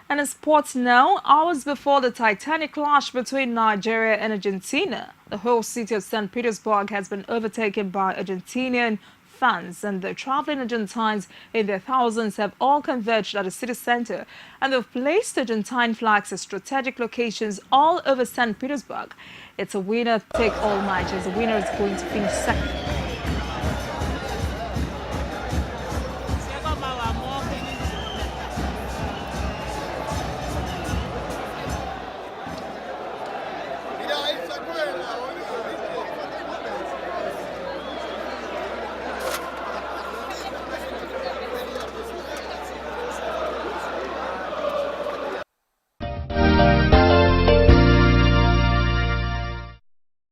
And in sports now, hours before the titanic clash between Nigeria and Argentina, the whole city of St. Petersburg has been overtaken by Argentinian fans, and the traveling Argentines in their thousands have all converged at the city center, and they've placed Argentine flags at strategic locations all over St. Petersburg. It's a winner-take-all match, as the winner is going to finish second.